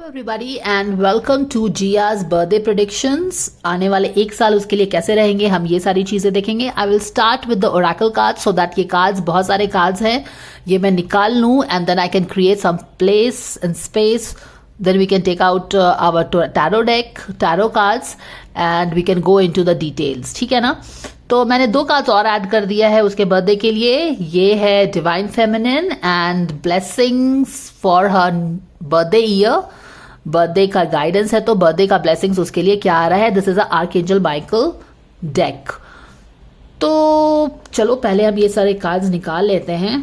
Everybody and welcome to Jia's birthday predictions. आने वाले एक साल उसके लिए कैसे रहेंगे, हम ये सारी चीजें देखेंगे। I will start with the oracle cards so that ये कार्ड्स, बहुत सारे कार्ड्स हैं, ये मैं निकाल लूं and then I can create some place and space. Then we can take out our tarot deck, tarot cards and we can go into the details. ठीक है ना? तो मैंने दो कार्ड्स और ऐड कर दिया है उसके बर्थडे के लिए। ये है divine feminine and blessings for her birthday year. Birthday का गाइडेंस है तो बर्थडे का ब्लेसिंग्स उसके लिए क्या आ रहा है। This is a archangel Michael deck. तो चलो पहले हम ये सारे कार्ड्स निकाल लेते हैं।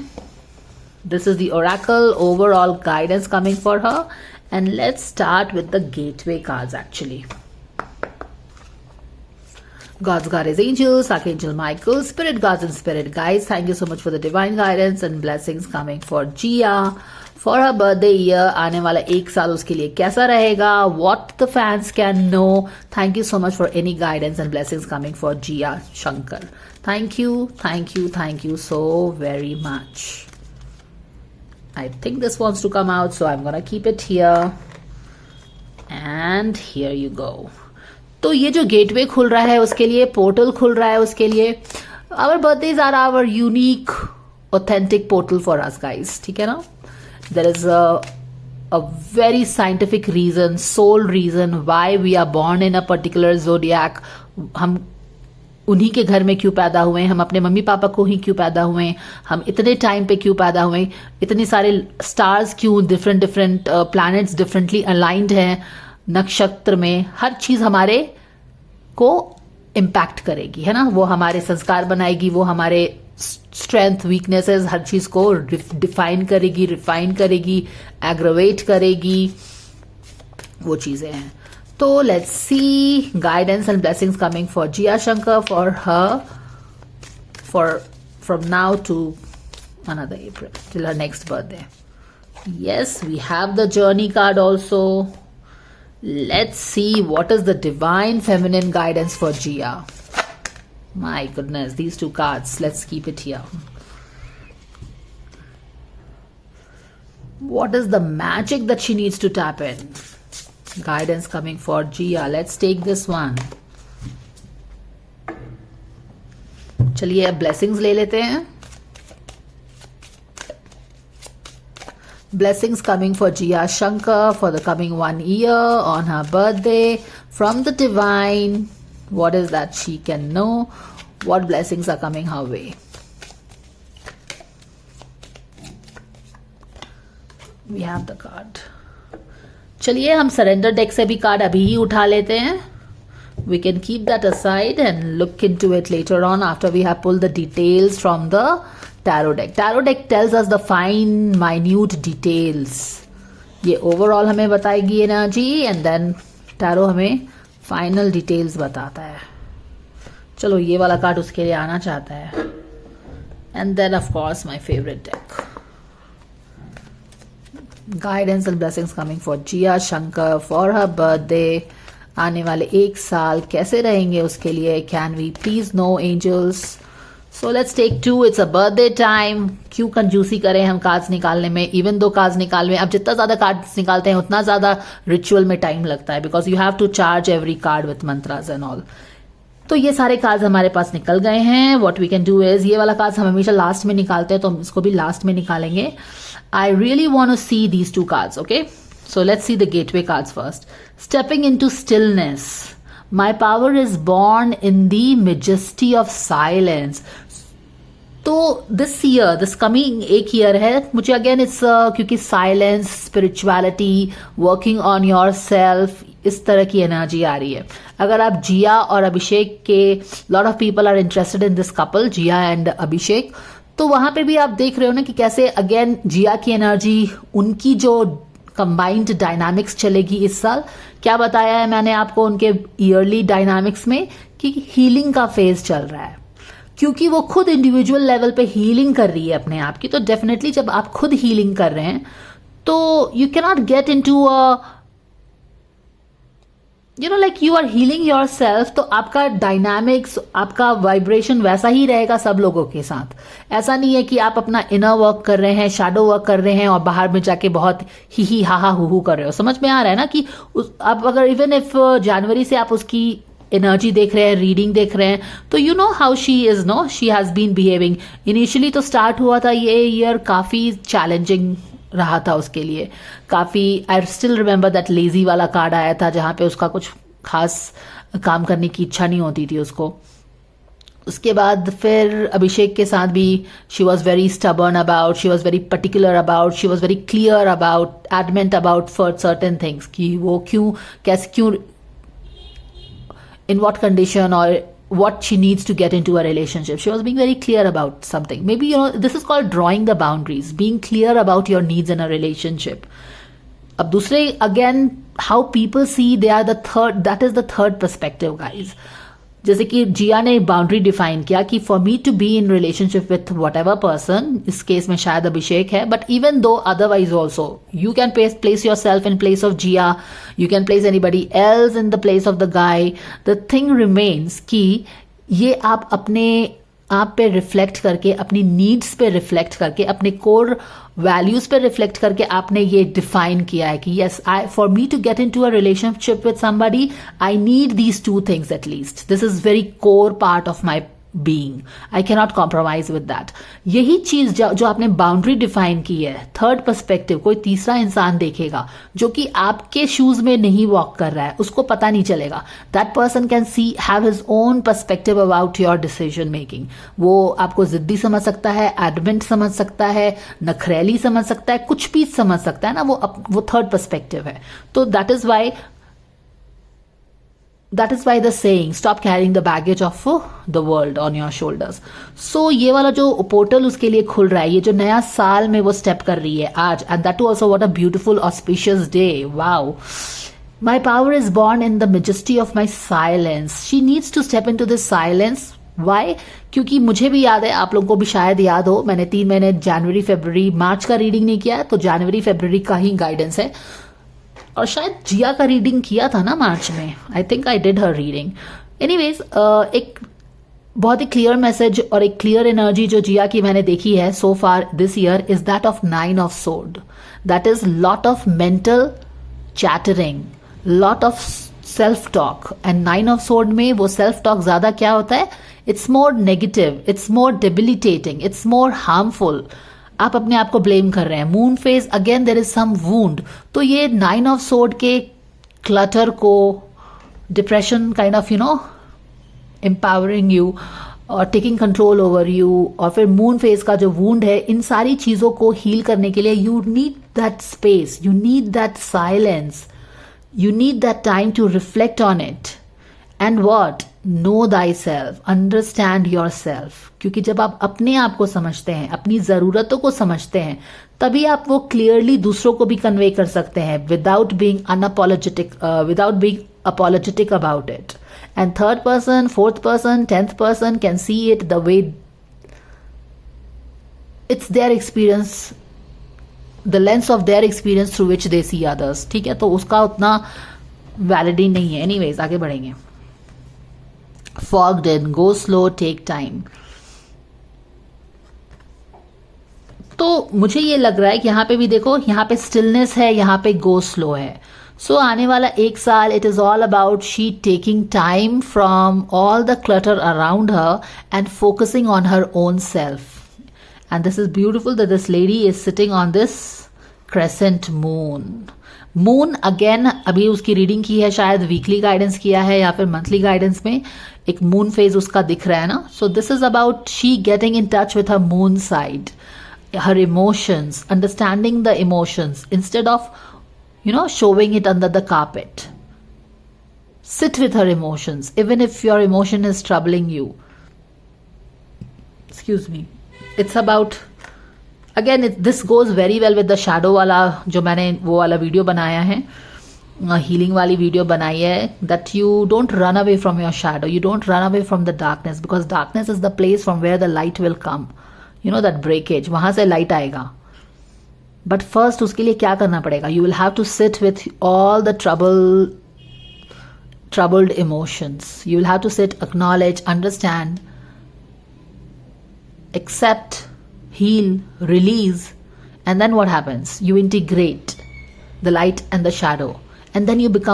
This is the Oracle overall guidance coming for her and let's start with the gateway cards actually. God's guardians, angels, Archangel Michael, spirit guards and spirit guides, thank you so much for the divine guidance and blessings coming for Jia for her birthday year. आने वाला एक साल उसके लिए कैसा रहेगा? What the fans can know. Thank you so much for any guidance and blessings coming for Jia Shankar. Thank you, thank you, thank you so very much. I think this wants to come out, so I'm gonna keep it here. And here you go. तो ये जो gateway खुल रहा है उसके लिए, portal खुल रहा है उसके लिए, our birthdays are our unique authentic portal for us guys. ठीक है ना? There is a very scientific reason, soul reason why we are born in a particular zodiac. हम उन्हीं के घर में क्यों पैदा हुए, हम अपने मम्मी पापा को ही क्यों पैदा हुए, हम इतने टाइम पे क्यों पैदा हुए, इतने सारे स्टार्स क्यों, different different planets differently aligned हैं नक्षत्र में। हर चीज हमारे को इम्पैक्ट करेगी, है ना? वो हमारे संस्कार बनाएगी, वो हमारे स्ट्रेंथ वीकनेसेस हर चीज को डिफाइन करेगी, रिफाइन करेगी, एग्रवेट करेगी, वो चीजें हैं। तो let's see guidance and blessings coming for Jia Shankar for her for from now to another April till her next birthday. Yes, we have the journey card also. Let's see what is the divine feminine guidance for Jia. My goodness, these two cards. Let's keep it here. What is the magic that she needs to tap in? Guidance coming for Jia. Let's take this one. चलिए अब blessings ले लेते हैं. Blessings coming for Jia Shankar for the coming 1 year on her birthday from the divine. What is that she can know? What blessings are coming her way? We have the card. चलिए हम surrender deck से भी card अभी ही उठा लेते हैं. We can keep that aside and look into it later on after we have pulled the details from the Tarot deck. Tarot deck tells us the fine, minute details. ये overall हमें बताएगी energy and then tarot हमें final details बताता है. चलो ये वाला card उसके लिए आना चाहता है. And then of course my favourite deck. Guidance and blessings coming for Jia Shankar for her birthday. आने वाले एक साल कैसे रहेंगे उसके लिए. Can we please no angels. So let's take 2. It's a birthday time. क्यों कंजूसी करें हम कार्ड्स निकालने में. इवन दो कार्ड्स निकालने में, अब जितना ज्यादा कार्ड्स निकालते हैं उतना ज्यादा रिचुअल में टाइम लगता है, because you have to charge every card with mantras and all. तो ये सारे कार्ड्स हमारे पास निकल गए हैं. What we can do is, ये वाला कार्ड्स हम हमेशा लास्ट में निकालते हैं तो हम इसको भी लास्ट में निकालेंगे. I really want to see these 2 cards. Okay, so let's see the gateway cards first. Stepping into stillness. My power is born in the majesty of silence. तो this year, this coming एक year है, मुझे again it's क्योंकि silence, spirituality, working on yourself, इस तरह की energy आ रही है. अगर आप जिया और अभिषेक के, lot of people are interested in this couple, Jiya and Abhishek, तो वहां पे भी आप देख रहे हो ना कि कैसे अगेन जिया की एनर्जी, उनकी जो कंबाइंड डायनामिक्स चलेगी इस साल. क्या बताया है मैंने आपको उनके ईयरली डायनामिक्स में कि हीलिंग का फेज चल रहा है, क्योंकि वो खुद इंडिविजुअल लेवल पे हीलिंग कर रही है अपने आप की. तो डेफिनेटली जब आप खुद हीलिंग कर रहे हैं तो you can not get into a you know like you are healing yourself, तो आपका डायनामिक्स, आपका वाइब्रेशन वैसा ही रहेगा सब लोगों के साथ। ऐसा नहीं है कि आप अपना इनर वर्क कर रहे हैं, शैडो वर्क कर रहे हैं और बाहर में जाके बहुत ही हा हु कर रहे हो। समझ में आ रहा है ना कि आप अगर इवन इफ जनवरी से आप उसकी एनर्जी देख रहे हैं, रीडिंग देख रहे हैं, तो you know how she is, no she has been behaving. Initially तो स्टार्ट हुआ था ये ईयर काफी चैलेंजिंग रहा था उसके लिए, काफी। I still remember that lazy वाला कार्ड आया था जहां पे उसका कुछ खास काम करने की इच्छा नहीं होती थी उसको। उसके बाद फिर अभिषेक के साथ भी she was very stubborn about, she was very particular about, she was very clear about, adamant about for certain things कि वो क्यों, कैसे, क्यों, in what condition or what she needs to get into a relationship. She was being very clear about something. Maybe, you know, this is called drawing the boundaries, being clear about your needs in a relationship. अब दूसरे, again, how people see, they are the third, that is the third perspective, guys. जैसे कि जिया ने boundary define किया कि for me to be in relationship with whatever person, इस case में शायद अभिषेक है, but even though otherwise also you can place yourself in place of Jia, you can place anybody else in the place of the guy. The thing remains कि ये आप अपने आप पे रिफ्लेक्ट करके, अपनी नीड्स पे रिफ्लेक्ट करके, अपने कोर वैल्यूज पे रिफ्लेक्ट करके आपने ये डिफाइन किया है कि yes, I for me to get into a relationship with somebody I need these two things at least. This is very core part of my being, I can not compromise with that. यही चीज जो आपने boundary define की है, third perspective, कोई तीसरा इंसान देखेगा जो कि आपके शूज में नहीं वॉक कर रहा है, उसको पता नहीं चलेगा। That person can C have his own perspective about your decision making. वो आपको जिद्दी समझ सकता है, एडमेंट समझ सकता है, नखरेली समझ सकता है, कुछ भी समझ सकता है ना, वो थर्ड पर्सपेक्टिव है। तो that is why the saying, stop carrying the baggage of the world on your shoulders. So ये वाला जो पोर्टल उसके लिए खुल रहा है, ये जो नया साल में वो स्टेप कर रही है आज, and that too also what a beautiful auspicious day. Wow. My power is born in the majesty of my silence. She needs to step into this silence. Why? क्योंकि मुझे भी याद है, आप लोगों को भी शायद याद हो, मैंने 3 महीने जनवरी, फरवरी, मार्च का रीडिंग नहीं किया है, तो जनवरी फरवरी का ही गाइडेंस है। और शायद जिया का रीडिंग किया था ना मार्च में, I think I did her reading. Anyways, एक बहुत ही क्लियर मैसेज और एक क्लियर एनर्जी जो जिया की मैंने देखी है so far this year is that of 9 of sword. That is lot of mental chattering, lot of self talk, and 9 of sword में वो सेल्फ टॉक ज्यादा क्या होता है, it's more negative, it's more debilitating, it's more harmful. आप अपने आप को ब्लेम कर रहे हैं। Moon phase, again there is some wound. तो ये 9 ऑफ सोर्ड के क्लटर को, depression kind of, you know, empowering you और टेकिंग कंट्रोल ओवर यू, और फिर मून फेज का जो वुंड है, इन सारी चीजों को हील करने के लिए you need that space, you need that silence, you need that time to reflect on it and what, know thyself, understand yourself. क्योंकि जब आप अपने आप को समझते हैं, अपनी जरूरतों को समझते हैं, तभी आप वो क्लियरली दूसरों को भी कन्वे कर सकते हैं without being unapologetic, without being apologetic about it. And third person, fourth person, 10th person can see it the way it's their experience, the lens of their experience through which they see others. ठीक है, तो उसका उतना वैलिडी नहीं है। Anyways, आगे बढ़ेंगे। Fogged in, go slow, take time. तो मुझे ये लग रहा है कि यहाँ पे भी देखो, यहाँ पे स्टिलनेस है, यहाँ पे गो स्लो है। सो आने वाला एक साल, it is all about she taking time from all the clutter around her and focusing on her own self. And this is beautiful that this lady is sitting on this crescent moon. Moon, again, अभी उसकी reading की है, शायद weekly guidance किया है या फिर monthly guidance में एक मून फेज उसका दिख रहा है ना। So this is about she getting in touch with her moon side, her emotions, understanding the emotions instead of, you know, showing it under the carpet. Sit with her emotions, even if your emotion is troubling you. Excuse me. It's about, again, this goes very well with the shadow वाला जो मैंने वो वाला video बनाया है, healing वाली video बनाई है, that you don't run away from your shadow, you don't run away from the darkness, because darkness is the place from where the light will come. You know that breakage, वहां से light आएगा। But first उसके लिए क्या करना पड़ेगा, you will have to sit with all the trouble troubled emotions. You will have to sit, acknowledge, understand, accept, heal, release, and then what happens? You integrate the light and the shadow, and then you become